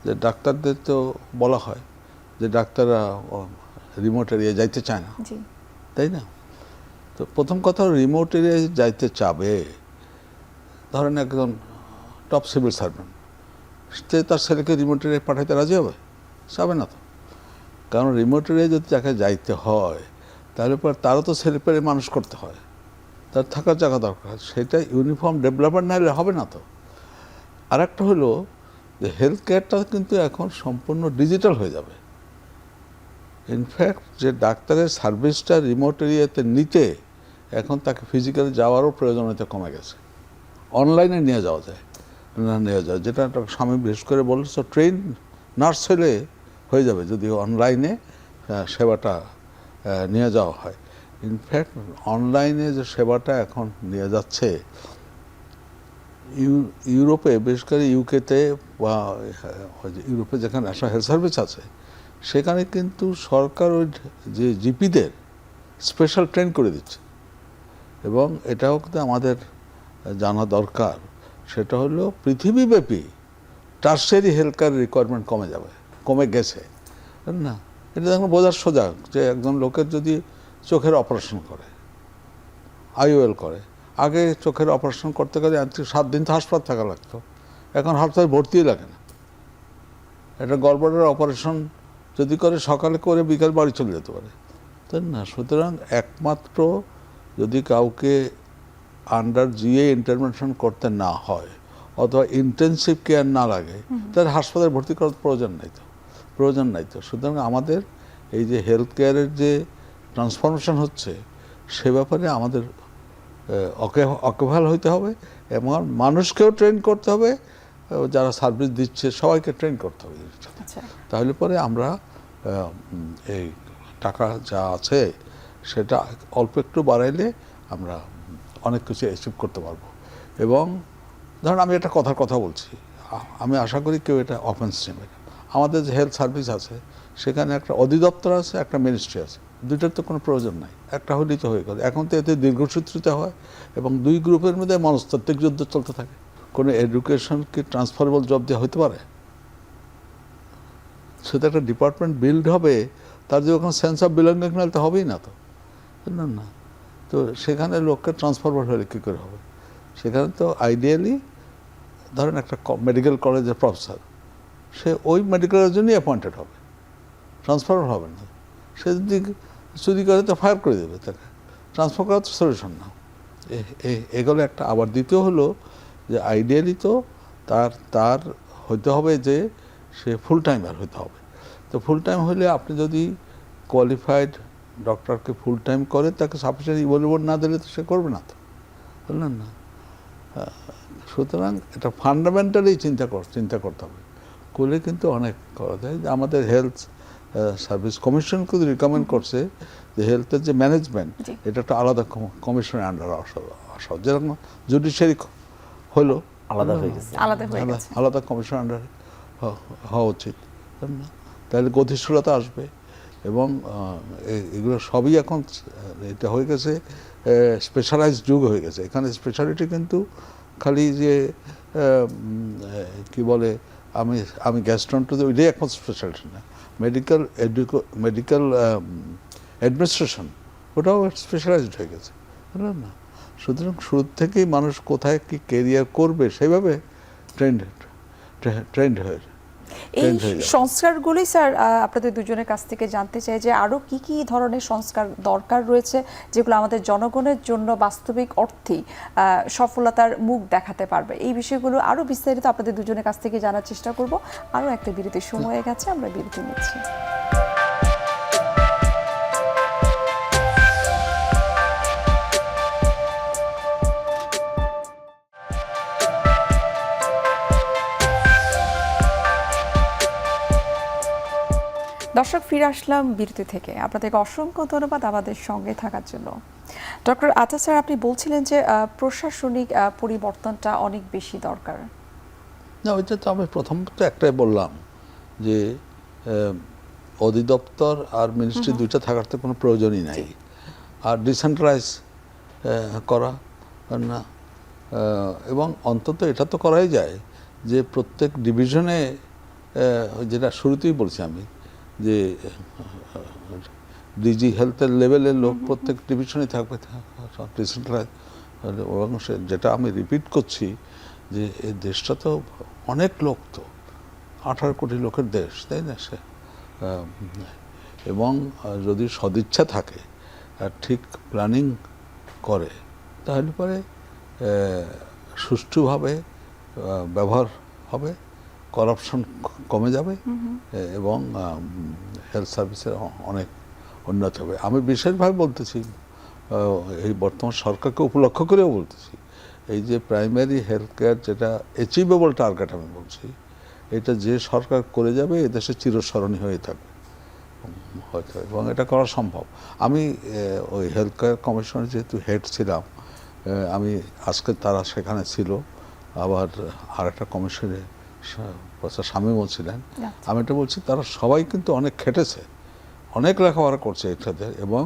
যে ডাক্তারদের তো বলা হয় যে ডাক্তাররা রিমোট এরিয়া যাইতে চায় না, তাই না? তো প্রথম কথা, রিমোট এরিয়ায় যাইতে চাবে, ধরেন একজন টপ সিভিল সার্ভেন্ট, সে তার ছেলেকে রিমোট এরিয়ায় পাঠাইতে রাজি হবে? যাবে না তো। কারণ রিমোট এরিয়ায় যদি তাকে যাইতে হয় তাহলে পর তারও তো ছেলে পেলে মানুষ করতে হয়, তার থাকার জায়গা দরকার, সেটা ইউনিফর্ম ডেভেলপমেন্ট না হলে হবে না তো। আর একটা হলো যে হেলথ কেয়ারটা কিন্তু এখন সম্পূর্ণ ডিজিটাল হয়ে যাবে। ইনফ্যাক্ট যে ডাক্তারের সার্ভিসটা রিমোট এরিয়াতে নিতে এখন তাকে ফিজিক্যালি যাওয়ারও প্রয়োজনীয়তা কমে গেছে, অনলাইনে নিয়ে যাওয়া যায়, যেটা স্বামী বিশেষ করে বলেছে, ট্রেন নার্স হয়ে যাবে যদি অনলাইনে সেবাটা নিয়ে যাওয়া হয়। ইনফ্যাক্ট অনলাইনে যে সেবাটা এখন নিয়ে যাচ্ছে ইউরোপে, বিশেষ করে ইউকেতে বা ইউরোপে যেখানে ন্যাশনাল হেলথ সার্ভিস আছে সেখানে কিন্তু সরকার ওই যে জিপিদের স্পেশাল ট্রেন করে দিচ্ছে। এবং এটাও কিন্তু আমাদের জানা দরকার, সেটা হলো পৃথিবীব্যাপী টার্সিয়ারি হেলথ কেয়ার রিকোয়ারমেন্ট কমে গেছে না। এটা দেখুন বোঝার সোজা, যে একজন লোকের যদি চোখের অপারেশন করে, আইওএল করে, আগে চোখের অপারেশন করতে গেলে 7 দিন তো হাসপাতাল থাকা লাগতো, এখন হাসপাতালে ভর্তিই লাগে না। একটা গলব্লাডার অপারেশন যদি করে সকালে করে বিকাল বাড়ি চলে যেতে পারে, তাই না? সুতরাং একমাত্র যদি কাউকে আন্ডার জিএ ইন্টারভেনশন করতে না হয় অথবা ইন্টেনসিভ কেয়ার না লাগে, তাহলে হাসপাতালে ভর্তি করার প্রয়োজন নাই তো। সুতরাং আমাদের এই যে হেলথ কেয়ারের যে ট্রান্সফরমেশন হচ্ছে সে ব্যাপারে আমাদের অকেভাল হইতে হবে এবং মানুষকেও ট্রেন করতে হবে, যারা সার্ভিস দিচ্ছে সবাইকে ট্রেন করতে হবে। তাহলে পরে আমরা এই টাকা যা আছে সেটা অল্প একটু বাড়াইলে আমরা অনেক কিছু অ্যাচিভ করতে পারবো। এবং ধরুন আমি একটা কথা বলছি, আমি আশা করি কেউ এটা অফেন্স নেবে না। আমাদের যে হেলথ সার্ভিস আছে সেখানে একটা অধিদপ্তর আছে, একটা মিনিস্ট্রি আছে, দুইটার তো কোনো প্রয়োজন নাই, একটা হলেই তো হয়ে গেল। এখন তো এতে দীর্ঘসূত্রিতা হয় এবং দুই গ্রুপের মধ্যে মনস্তাত্ত্বিক যুদ্ধ চলতে থাকে। কোনো এডুকেশন কি ট্রান্সফারেবল জব দেওয়া হতে পারে? সেটা একটা ডিপার্টমেন্ট বিল্ড হবে, তার যে ওখানে সেন্স অফ বিলঙ্গিং নাহলে তো হবেই না তো, বুঝলেন না? তো সেখানে লোককে ট্রান্সফারেবল হলে কী করে হবে? সেখানে তো আইডিয়ালি ধরেন একটা মেডিকেল কলেজের প্রফেসর, সে ওই মেডিকেলের জন্যই অ্যাপয়েন্টেড হবে, ট্রান্সফার হবে না। সে যদি চুরি করে তো ফায়ার করে দেবে তাকে, ট্রান্সফার করার তো সলিউশন না। এগুলো একটা। আবার দ্বিতীয় হলো যে আইডিয়ালি তো তার হইতে হবে যে সে ফুল টাইমার হইতে হবে। তো ফুল টাইম হলে আপনি যদি কোয়ালিফাইড ডক্টরকে ফুল টাইম করে তাকে সাফিসিয়েন্ট ইভ্যালুয়েট না দিলে তো সে করবে না তো, বুঝলেন না? সুতরাং এটা ফান্ডামেন্টালি চিন্তা করতে হবে, করলে কিন্তু অনেক করা যায়। আমাদের হেলথ সার্ভিস কমিশন কিন্তু রিকমেন্ড করছে যে হেলথের যে ম্যানেজমেন্ট এটা একটা আলাদা কমিশনের আন্ডার আসা, যেরকম জুডিশিয়ারি হলো আলাদা হয়ে গেছে। আলাদা হয়ে গেছে। আলাদা কমিশন আন্ডারে হওয়া উচিত, তাই না? তাহলে গতিশীলতা আসবে এবং এগুলো সবই এখন এটা হয়ে গেছে স্পেশালাইজড যুগ হয়ে গেছে। এখানে স্পেশালিটি কিন্তু খালি যে কি বলে আমি গ্যাস্ট্রন্টোতে ওইটাই এখন স্পেশালিটি না, মেডিকেল অ্যাডমিনিস্ট্রেশন ওটাও স্পেশালাইজড হয়ে গেছে, বুঝলেন না? সুতরাং শুরু থেকেই মানুষ কোথায় কি কেরিয়ার করবে সেইভাবে ট্রেন্ড হয়ে এই সংস্কারগুলি স্যার আপনাদের দুজনের কাছ থেকে জানতে চাই যে আরো কি কি ধরনের সংস্কার দরকার রয়েছে যেগুলো আমাদের জনগণের জন্য বাস্তবিক অর্থেই সফলতার মুখ দেখাতে পারবে। এই বিষয়গুলো আরো বিস্তারিত আপনাদের দুজনের কাছ থেকে জানার চেষ্টা করব। আরো একটা বিরতির সময় হয়ে গেছে, আমরা বিরতি নিচ্ছি। দর্শক, ফিরে আসলাম বিরতি থেকে। আপনাদেরকে অসংখ্য ধন্যবাদ আমাদের সঙ্গে থাকার জন্য। ডক্টর আতা স্যার, আপনি বলছিলেন যে প্রশাসনিক পরিবর্তনটা অনেক বেশি দরকার। না, ওইটা তো আমি প্রথমত একটাই বললাম যে অধিদপ্তর আর মিনিস্ট্রি দুইটা থাকার তো কোনো প্রয়োজনই নাই। আর ডিসেন্ট্রালাইজ করা না, এবং অন্তত এটা তো করাই যায় যে প্রত্যেক ডিভিশনে, যেটা শুরুতেই বলছি আমি, যে ডিজি হেলথের লেভেলের লোক প্রত্যেক ডিভিশনে থাকবে ডিসেন্ট্রালাইজ। এবং যেটা আমি রিপিট করছি যে এই দেশটা তো অনেক লোক, তো 18 কোটি লোকের দেশ, তাই না? সে এবং যদি সদিচ্ছা থাকে আর ঠিক প্ল্যানিং করে তাহলে পরে সুষ্ঠুভাবে ব্যবহার হবে, করাপশন কমে যাবে এবং হেলথ সার্ভিসের অনেক উন্নত হবে। আমি বিশেষভাবে বলতেছি, এই বর্তমান সরকারকে উপলক্ষ করেও বলতেছি, এই যে প্রাইমারি হেলথ কেয়ার যেটা অ্যাচিভেবল টার্গেট আমি বলছি, এটা যে সরকার করে যাবে এদেশে চিরস্মরণী হয়ে থাকবে হয়তো, এবং এটা করা সম্ভব। আমি ওই হেলথ কেয়ার কমিশনের যেহেতু হেড ছিলাম, আমি আজকে তারা সেখানে ছিল, আবার আরেকটা কমিশনে প্রফেসর শামীমও ছিলেন। আমি এটা বলছি, তারা সবাই কিন্তু অনেক খেটেছে, অনেক লেখাপড়া করছে এটাতে, এবং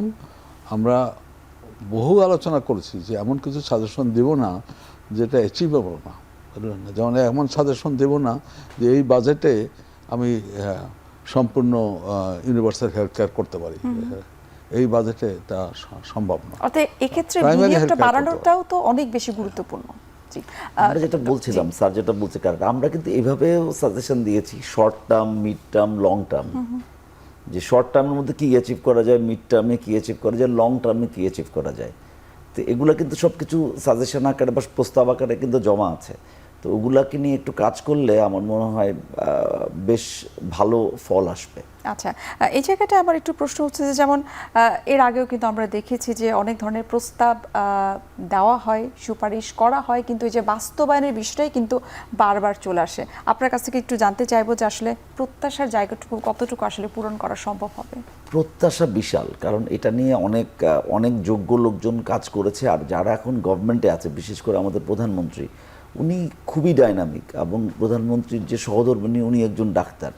আমরা বহু আলোচনা করেছি যে এমন কিছু সাজেশন দেব না যেটা অ্যাচিভেবল না, বুঝলেন না? যেমন এমন সাজেশন দেব না যে এই বাজেটে আমি সম্পূর্ণ ইউনিভার্সাল হেলথ কেয়ার করতে পারি, এই বাজেটে তা সম্ভব না। অর্থাৎ এক্ষেত্রে বিনিয়োগটা বাড়ানোটাও তো অনেক বেশি গুরুত্বপূর্ণ। আমরা যেটা বলছিলাম, স্যার যেটা বলছে, কারণ আমরা কিন্তু এভাবেও সাজেশন দিয়েছি, short term, mid term, long term, যে শর্ট টার্মের মধ্যে কি অ্যাচিভ করা যায়, মিড টার্মে কি অ্যাচিভ করা যায়, লং টার্মে কি অ্যাচিভ করা যায়। তো এগুলো কিন্তু সব কিছু সাজেশন আকারে বা প্রস্তাব আকারে কিন্তু জমা আছে। তো ওগুলাকে নিয়ে একটু কাজ করলে আমার মনে হয় বেশ ভালো ফল আসবে। আচ্ছা, এই জায়গাটা আমার একটু প্রশ্ন হচ্ছে যে যেমন এর আগেও কিন্তু আমরা দেখেছি যে অনেক ধরনের প্রস্তাব দেওয়া হয়, সুপারিশ করা হয়, কিন্তু এই যে বাস্তবায়নের বিষয়টাই কিন্তু বারবার চলে আসে। আপনার কাছ থেকে একটু জানতে চাইবো যে আসলে প্রত্যাশার জায়গাটুকু কতটুকু আসলে পূরণ করা সম্ভব হবে? প্রত্যাশা বিশাল, কারণ এটা নিয়ে অনেক যোগ্য লোকজন কাজ করেছে। আর যারা এখন গভর্নমেন্টে আছে, বিশেষ করে আমাদের প্রধানমন্ত্রী, উনি খুবই ডাইনামিক, এবং প্রধানমন্ত্রীর যে সহধর্মিণী উনি একজন ডাক্তার,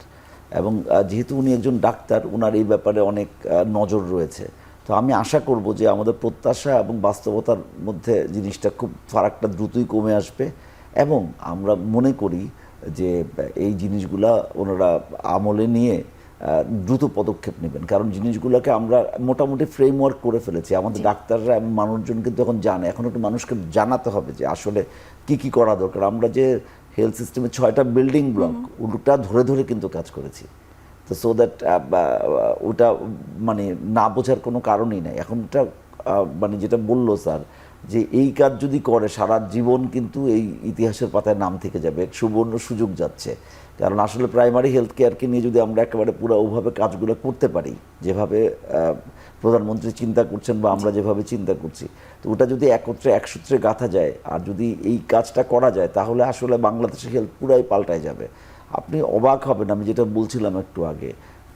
এবং যেহেতু উনি একজন ডাক্তার, ওনার এই ব্যাপারে অনেক নজর রয়েছে। তো আমি আশা করব যে আমাদের প্রত্যাশা এবং বাস্তবতার মধ্যে জিনিসটা খুব ফারাকটা দ্রুতই কমে আসবে, এবং আমরা মনে করি যে এই জিনিসগুলা ওনারা আমলে নিয়ে দ্রুত পদক্ষেপ নেবেন। কারণ জিনিসগুলোকে আমরা মোটামুটি ফ্রেমওয়ার্ক করে ফেলেছি, আমাদের ডাক্তাররা এবং মানুষজন কিন্তু এখন জানে। এখন একটু মানুষকে জানাতে হবে যে আসলে কি কি করা দরকার। আমরা যে হেলথ সিস্টেমে 6টা বিল্ডিং ব্লক, ওটা ধরে ধরে কিন্তু কাজ করেছি। তো সো দ্যাট ওটা মানে না বোঝার কোনো কারণই নাই। এখন এটা মানে যেটা বললো স্যার, যে এই কাজ যদি করে সারা জীবন কিন্তু এই ইতিহাসের পাতায় নাম থেকে যাবে, এক সুবর্ণ সুযোগ যাচ্ছে। কারণ আসলে প্রাইমারি হেলথ কেয়ারকে নিয়ে যদি আমরা একেবারে পুরো ওভাবে কাজগুলো করতে পারি, যেভাবে প্রধানমন্ত্রী চিন্তা করছেন বা আমরা যেভাবে চিন্তা করছি, তো ওটা যদি একত্রে একসূত্রে গাঁথা যায় আর যদি এই কাজটা করা যায়, তাহলে আসলে বাংলাদেশের হেলথ পুরাই পাল্টায় যাবে। আপনি অবাক হবেন, আমি যেটা বলছিলাম একটু আগে,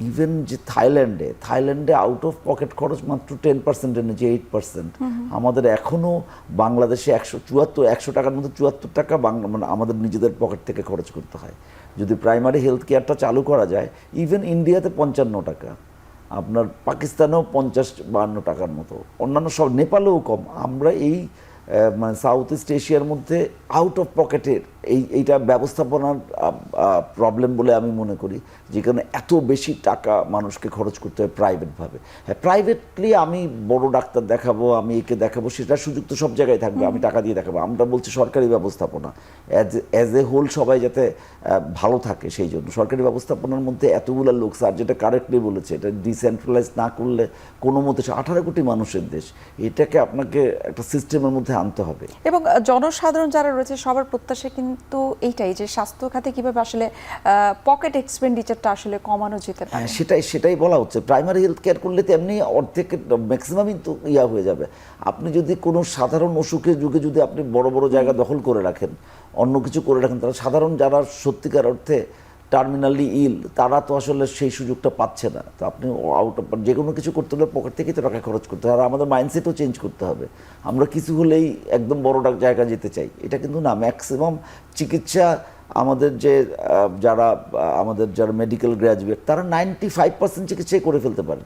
ইভেন যে থাইল্যান্ডে আউট অফ পকেট খরচ মাত্র 10%-এর নিচে 8%। আমাদের এখনও বাংলাদেশে 100 টাকার মধ্যে 74 টাকা মানে আমাদের নিজেদের পকেট থেকে খরচ করতে হয়। যদি প্রাইমারি হেলথ কেয়ারটা চালু করা যায়, ইভেন ইন্ডিয়াতে 55 টাকা, আপনার পাকিস্তানেও 50-52 টাকার মতো, অন্যান্য সব, নেপালেও কম। আমরা এই মানে সাউথ ইস্ট এশিয়ার মধ্যে আউট অফ পকেটের এইটা ব্যবস্থাপনার প্রবলেম বলে আমি মনে করি, যেখানে এত বেশি টাকা মানুষকে খরচ করতে হয় প্রাইভেটভাবে। হ্যাঁ, প্রাইভেটলি আমি বড় ডাক্তার দেখাবো, আমি একে দেখাবো, সেটার সুযোগ তো সব জায়গায় থাকবে, আমি টাকা দিয়ে দেখাবো। আমরা বলছি সরকারি ব্যবস্থাপনা অ্যাজ এ হোল সবাই যাতে ভালো থাকে, সেই জন্য সরকারি ব্যবস্থাপনার মধ্যে এতগুলো লোক, স্যার যেটা কারেক্টলি বলেছে, এটা ডিসেন্ট্রালাইজ না করলে কোনো মতে 18 কোটি মানুষের দেশ, এটাকে আপনাকে একটা সিস্টেমের মধ্যে আনতে হবে। এবং জনসাধারণ যারা রয়েছে সবার প্রত্যাশা কিন্তু এইটাই যে স্বাস্থ্য খাতে কিভাবে আসলে পকেট এক্সপেন্ডিচারটা আসলে কমানো যেতে পারে। সেটাই বলা হচ্ছে। প্রাইমারি হেলথ কেয়ার করলে তো এমনি অর্ধেকের ম্যাক্সিমামই তো হয়ে যাবে। আপনি যদি কোনো সাধারণ অসুখের যুগে যদি আপনি বড় বড় জায়গা দখল করে রাখেন, অন্য কিছু করে রাখেন, তারা সাধারণ যারা সত্যিকার অর্থে টার্মিনালি ইল, তারা তো আসলে সেই সুযোগটা পাচ্ছে না। তো আপনি আউট অফ যে কোনো কিছু করতে হলে পকেট থেকেই তো টাকা খরচ করতে হবে। আর আমাদের মাইন্ডসেটও চেঞ্জ করতে হবে। আমরা কিছু হলেই একদম বড় জায়গা যেতে চাই, এটা কিন্তু না। ম্যাক্সিমাম চিকিৎসা আমাদের যারা মেডিকেল গ্র্যাজুয়েট, তারা 95% চিকিৎসাই করে ফেলতে পারে।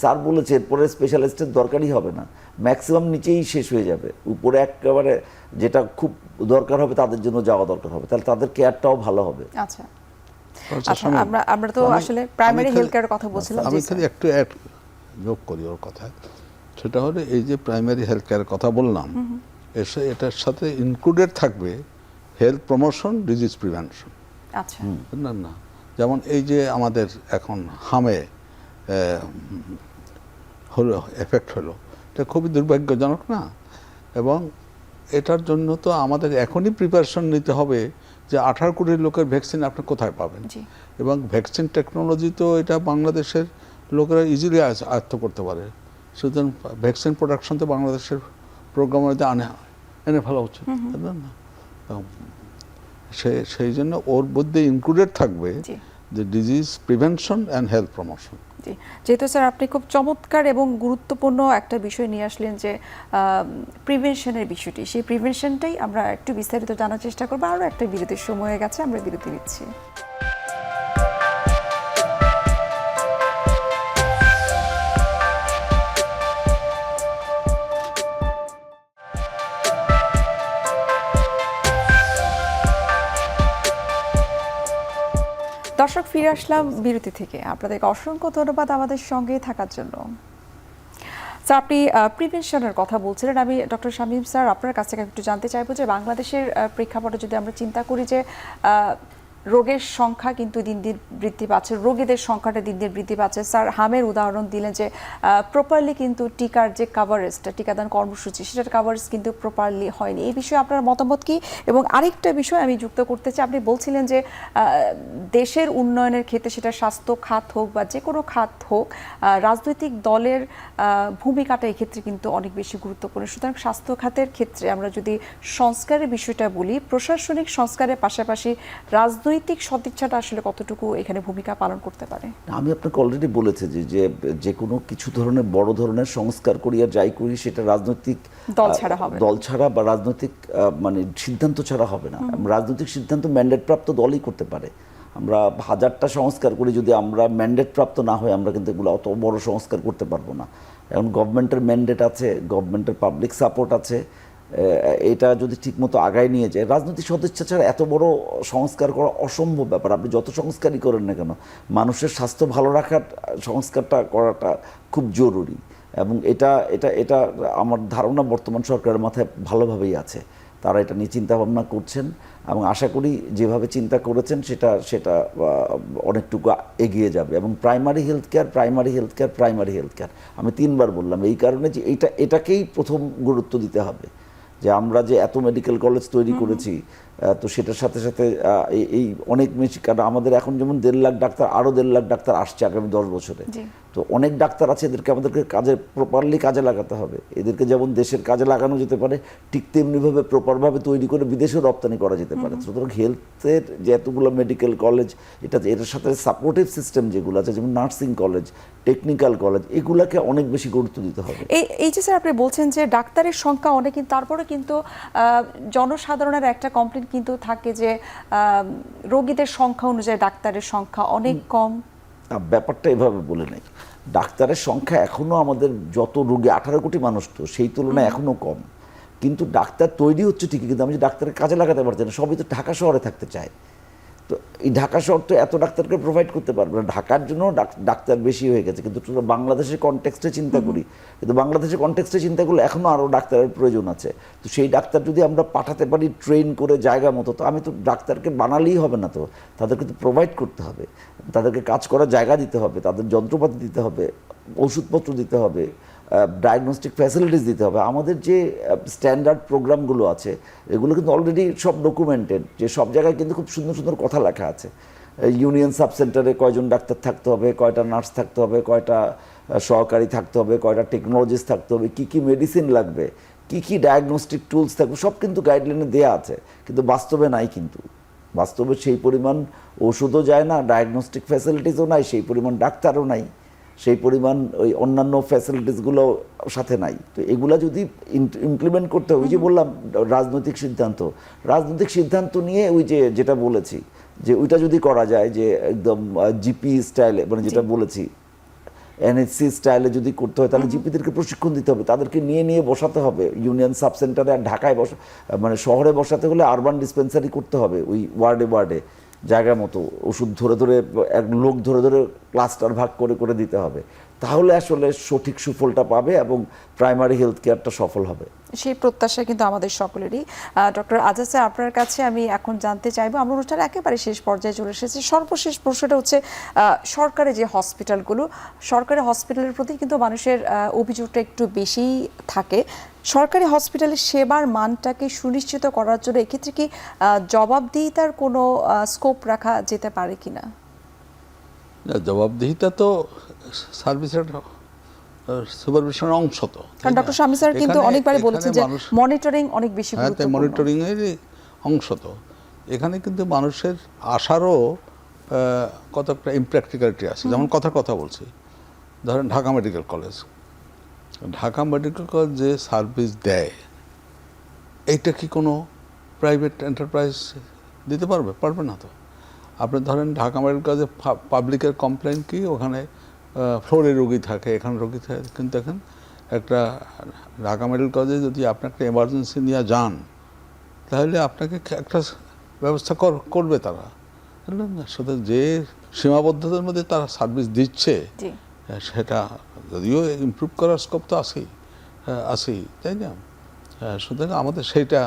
স্যার বলেছে এরপরে স্পেশালিস্টের দরকারই হবে না, ম্যাক্সিমাম নিচেই শেষ হয়ে যাবে। উপরে একেবারে যেটা খুব দরকার হবে তাদের জন্য যাওয়া দরকার হবে, তাহলে তাদের কেয়ারটাও ভালো হবে। আচ্ছা, আমরা তো আসলে প্রাইমারি হেলথ কেয়ারের কথা বলছিলাম। আমি খালি একটু অ্যাড যোগ করি ওর কথায়, সেটা হলো এই যে প্রাইমারি হেলথ কেয়ারের কথা বললাম, এটার সাথে ইনক্লুডেড থাকবে হেলথ প্রমোশন, ডিজিজ প্রিভেনশন। আচ্ছা, না যেমন এই যে আমাদের এখন হামে হলো এফেক্ট হলো, এটা খুবই দুর্ভাগ্যজনক না? এবং এটার জন্য তো আমাদের এখনই প্রিপারেশন নিতে হবে যে 18 কোটি লোকের ভ্যাকসিন আপনি কোথায় পাবেন। এবং ভ্যাকসিন টেকনোলজি তো এটা বাংলাদেশের লোকেরা ইজিলি আয়ত্ত করতে পারে, সুতরাং ভ্যাকসিন প্রোডাকশন তো বাংলাদেশের প্রোগ্রামের মধ্যে এনে ফেলা উচিত, না? সেই জন্য ওর মধ্যে ইনক্লুডেড থাকবে যে disease prevention and health promotion. যেহেতু স্যার আপনি খুব চমৎকার এবং গুরুত্বপূর্ণ একটা বিষয় নিয়ে আসলেন যে প্রিভেনশনের বিষয়টি, সেই প্রিভেনশনটাই আমরা একটু বিস্তারিত জানার চেষ্টা করবো। আরও একটা বিরতির সময় হয়ে গেছে, আমরা বিরতি নিচ্ছি। দর্শক, ফিরে আসলাম বিরতি থেকে। আপনাদেরকে অসংখ্য ধন্যবাদ আমাদের সঙ্গে থাকার জন্য। স্যার, আপনি প্রিভেনশনের কথা বলছিলেন। আমি ডক্টর শামীম স্যার আপনার কাছ থেকে একটু জানতে চাইবো যে বাংলাদেশের প্রেক্ষাপটে যদি আমরা চিন্তা করি যে রোগের সংখ্যা কিন্তু দিন দিন বৃদ্ধি পাচ্ছে, রোগীদের সংখ্যাটা দিন দিন বৃদ্ধি পাচ্ছে। স্যার হামের উদাহরণ দিলেন যে প্রপারলি কিন্তু টিকার যে কাভারেজটা, টিকাদান কর্মসূচি, সেটার কাভারেজ কিন্তু প্রপারলি হয়নি। এই বিষয়ে আপনার মতামত কি? এবং আরেকটা বিষয় আমি যুক্ত করতে চাই, আপনি বলছিলেন যে দেশের উন্নয়নের ক্ষেত্রে, সেটা স্বাস্থ্য খাত হোক বা যে কোনো খাত হোক, রাজনৈতিক দলের ভূমিকাটা এক্ষেত্রে কিন্তু অনেক বেশি গুরুত্বপূর্ণ। সুতরাং স্বাস্থ্য খাতের ক্ষেত্রে আমরা যদি সংস্কারের বিষয়টা বলি, প্রশাসনিক সংস্কারের পাশাপাশি রাজনৈতিক সদিচ্ছাটা আসলে কতটুকু এখানে ভূমিকা পালন করতে পারে? আমি আপনাকে অলরেডি বলেছি যে কোনো কিছু ধরনের বড় ধরনের সংস্কার করি আর যাই করি, সেটা রাজনৈতিক দল ছাড়া বা রাজনৈতিক মানে সিদ্ধান্ত ছাড়া হবে না। রাজনৈতিক সিদ্ধান্ত ম্যান্ডেট প্রাপ্ত দলই করতে পারে। আমরা 1000টা সংস্কার করি, যদি আমরা ম্যান্ডেট প্রাপ্ত না হয়, আমরা কিন্তু এগুলো অত বড় সংস্কার করতে পারবো না। এখন গভর্নমেন্টের ম্যান্ডেট আছে, গভর্নমেন্টের পাবলিক সাপোর্ট আছে, এটা যদি ঠিকমতো আগায় নিয়ে যায়, রাজনৈতিক সদিচ্ছা ছাড়া এত বড় সংস্কার করা অসম্ভব ব্যাপার। আপনি যত সংস্কারই করেন না কেন, মানুষের স্বাস্থ্য ভালো রাখার সংস্কারটা করাটা খুব জরুরি। এবং এটা এটা এটা আমার ধারণা বর্তমান সরকারের মাথায় ভালোভাবেই আছে। তারা এটা নিয়ে চিন্তা ভাবনা করছেন এবং আশা করি যেভাবে চিন্তা করেছেন সেটা অনেকটুকু এগিয়ে যাবে। এবং প্রাইমারি হেলথ কেয়ার আমি 3বার বললাম, এই কারণে যে এটাকেই প্রথম গুরুত্ব দিতে হবে। যে আমরা যে এত মেডিকেল কলেজ তৈরি করেছি, তো সেটার সাথে সাথে এই অনেক বেশি, কারণ আমাদের এখন যেমন 1.5 লাখ ডাক্তার, আরও 1.5 লাখ ডাক্তার আসছে আগামী 10 বছরে। তো অনেক ডাক্তার আছে, এদেরকে আমাদেরকে প্রপারলি কাজে লাগাতে হবে। এদেরকে যেমন দেশের কাজে লাগানো যেতে পারে, ঠিক তেমনিভাবে প্রপারভাবে তৈরি করে বিদেশেও রপ্তানি করা যেতে পারে। সুতরাং হেলথের যে এতগুলো মেডিকেল কলেজ, এটার সাথে সাপোর্টিভ সিস্টেম যেগুলো আছে, যেমন নার্সিং কলেজ, টেকনিক্যাল কলেজ, এগুলাকে অনেক বেশি গুরুত্ব দিতে হবে। এই যে স্যার আপনি বলছেন যে ডাক্তারের সংখ্যা অনেক, কিন্তু তারপরে কিন্তু জনসাধারণের একটা কমপ্লেন কিন্তু থাকে যে রোগীদের সংখ্যা অনুযায়ী ডাক্তারের সংখ্যা অনেক কম। ব্যাপারটা এভাবে বলে নেই, ডাক্তারের সংখ্যা এখনো আমাদের যত রোগী 18 কোটি মানুষ, তো সেই তুলনায় এখনো কম। কিন্তু ডাক্তার তৈরি হচ্ছে ঠিকই, কিন্তু আমি যে ডাক্তারের কাজে লাগাতে পারছি না। সবই তো ঢাকা শহরে থাকতে চায়, তো এই ঢাকা শহর তো এত ডাক্তারকে প্রোভাইড করতে পারবে না। ঢাকার জন্য ডাক্তার বেশি হয়ে গেছে, কিন্তু বাংলাদেশের কনটেক্সটে চিন্তা করি, কিন্তু বাংলাদেশের কনটেক্সটে চিন্তা করলে এখনও আরও ডাক্তারের প্রয়োজন আছে। তো সেই ডাক্তার যদি আমরা পাঠাতে পারি ট্রেন করে জায়গা মতো, তো আমি তো ডাক্তারকে বানালেই হবে না, তো তাদেরকে তো প্রোভাইড করতে হবে, তাদেরকে কাজ করার জায়গা দিতে হবে, তাদের যন্ত্রপাতি দিতে হবে, ওষুধপত্র দিতে হবে, ডায়াগনস্টিক ফ্যাসিলিটিস দিতে হবে। আমাদের যে স্ট্যান্ডার্ড প্রোগ্রামগুলো আছে এগুলো কিন্তু অলরেডি সব ডকুমেন্টেড, যে সব জায়গায় কিন্তু খুব সুন্দর সুন্দর কথা লেখা আছে। ইউনিয়ন সাব সেন্টারে কয়জন ডাক্তার থাকতে হবে, কয়টা নার্স থাকতে হবে, কয়টা সহকারী থাকতে হবে, কয়টা টেকনোলজিস্ট থাকতে হবে, কী কী মেডিসিন লাগবে, কী কী ডায়াগনস্টিক টুলস থাকবে, সব কিন্তু গাইডলাইনে দেওয়া আছে। কিন্তু বাস্তবে নাই, কিন্তু বাস্তবে সেই পরিমাণ ওষুধও যায় না, ডায়াগনস্টিক ফ্যাসিলিটিসও নাই, সেই পরিমাণ ডাক্তারও নাই, সেই পরিমাণ ওই অন্যান্য ফ্যাসিলিটিসগুলো সাথে নাই। তো এগুলা যদি ইমপ্লিমেন্ট করতে হয়, ওই যে বললাম রাজনৈতিক সিদ্ধান্ত নিয়ে ওই যে যেটা বলেছি, যে ওইটা যদি করা যায়, যে একদম জিপি স্টাইলে, মানে যেটা বলেছি এনএসসি স্টাইলে যদি করতে হয়, তাহলে জিপিদেরকে প্রশিক্ষণ দিতে হবে, তাদেরকে নিয়ে নিয়ে বসাতে হবে ইউনিয়ন সাব সেন্টারে। আর ঢাকায় মানে শহরে বসাতে হলে আরবান ডিসপেন্সারি করতে হবে, ওই ওয়ার্ডে জায়গা মতো ওষুধ ধরে ধরে, এক লোক ধরে ধরে ক্লাস্টার ভাগ করে করে দিতে হবে। তাহলে আসলে সঠিক সুফলটা পাবে এবং প্রাইমারি হেলথ কেয়ারটা সফল হবে। সেই প্রত্যাশা কিন্তু আমাদের সকলেরই। ডক্টর আজাদ স্যার, আপনার কাছে আমি এখন জানতে চাইবো, আমরা অনুষ্ঠান একেবারে শেষ পর্যায়ে চলে এসেছি। সর্বশেষ প্রশ্নটা হচ্ছে, সরকারি যে হসপিটালগুলো, সরকারি হসপিটালের প্রতি কিন্তু মানুষের অভিযোগটা একটু বেশিই থাকে। সরকারি হসপিটালের সেবার মানটাকে সুনিশ্চিত করার জন্য এক্ষেত্রে কি জবাবদিহিতার কোনো স্কোপ রাখা যেতে পারে কিনা? জবাবদিহিতা তো সার্ভিসের সুপারভিশনের অংশ, তো কারণ ডক্টর শামী স্যার কিন্তু অনেকবারই বলেছেন যে মনিটরিং অনেক বেশি গুরুত্বপূর্ণ। মনিটরিং এর অংশ, তো এখানে কিন্তু মানুষের আসারও কতটা ইমপ্র্যাকটিক্যালিটি আছে। যেমন কথা বলছি, ধরেন ঢাকা মেডিকেল কলেজ যে সার্ভিস দেয়, এইটা কি কোনো প্রাইভেট এন্টারপ্রাইজ দিতে পারবে না। তো আপনি ধরেন ঢাকা মেডিকেল কলেজে পাবলিকের কমপ্লেন কি, ওখানে ফ্লোরে রোগী থাকে, এখানে রোগী থাকে, কিন্তু এখন একটা ঢাকা মেডিকেল কলেজে যদি আপনি একটা এমার্জেন্সি নিয়ে যান, তাহলে আপনাকে একটা ব্যবস্থা করবে তারা। শুধু যে সীমাবদ্ধতার মধ্যে তারা সার্ভিস দিচ্ছে, সেটা যদিও ইমপ্রুভ করার স্কোপ তো আছেই, তাই না? সুতরাং আমাদের সেইটা,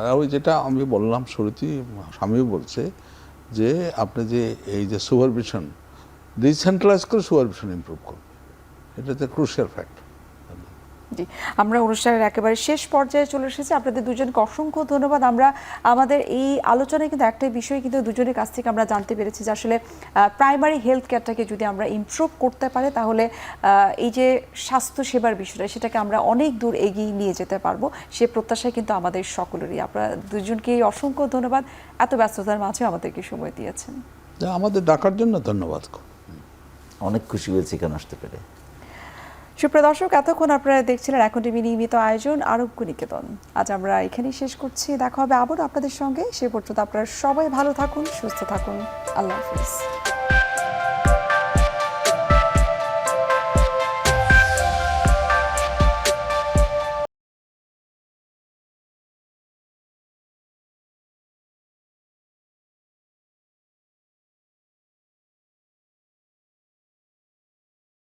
আর ওই যেটা আমি বললাম শুরুতেই, স্বামীও বলছে যে আপনি যে এই যে সুপারভিশন, ডিসেন্ট্রালাইজ করে সুপারভিশন ইমপ্রুভ করবে, এটা হচ্ছে ক্রুশিয়াল ফ্যাক্টর। জি, আমরা অনুষ্ঠানের একেবারে শেষ পর্যায়ে চলে এসেছি। আপনাদের দুজনকে অসংখ্য ধন্যবাদ। আমরা আমাদের এই আলোচনায় কিন্তু একটাই বিষয় কিন্তু দুজনের কাছ থেকে আমরা জানতে পেরেছি যে আসলে প্রাইমারি হেলথ কেয়ারটাকে যদি আমরা ইমপ্রুভ করতে পারি, তাহলে এই যে স্বাস্থ্য সেবার বিষয়টা, সেটাকে আমরা অনেক দূর এগিয়ে নিয়ে যেতে পারবো। সে প্রত্যাশায় কিন্তু আমাদের সকলেরই। আপনারা দুজনকে অসংখ্য ধন্যবাদ, এত ব্যস্ততার মাঝে আমাদেরকে সময় দিয়েছেন। আমাদের ডাকার জন্য ধন্যবাদ। অনেক খুশি হয়েছি এখানে আসতে পেরে। সুপ্রিয় দর্শক, এতক্ষণ আপনারা দেখছিলেন এখন টিভি নিয়মিত আয়োজন আরোগ্য নিকেতন। আজ আমরা এখানেই শেষ করছি, দেখা হবে আবারও আপনাদের সঙ্গে। সে পর্যন্ত আপনারা সবাই ভালো থাকুন, সুস্থ থাকুন। আল্লাহ হাফিজ।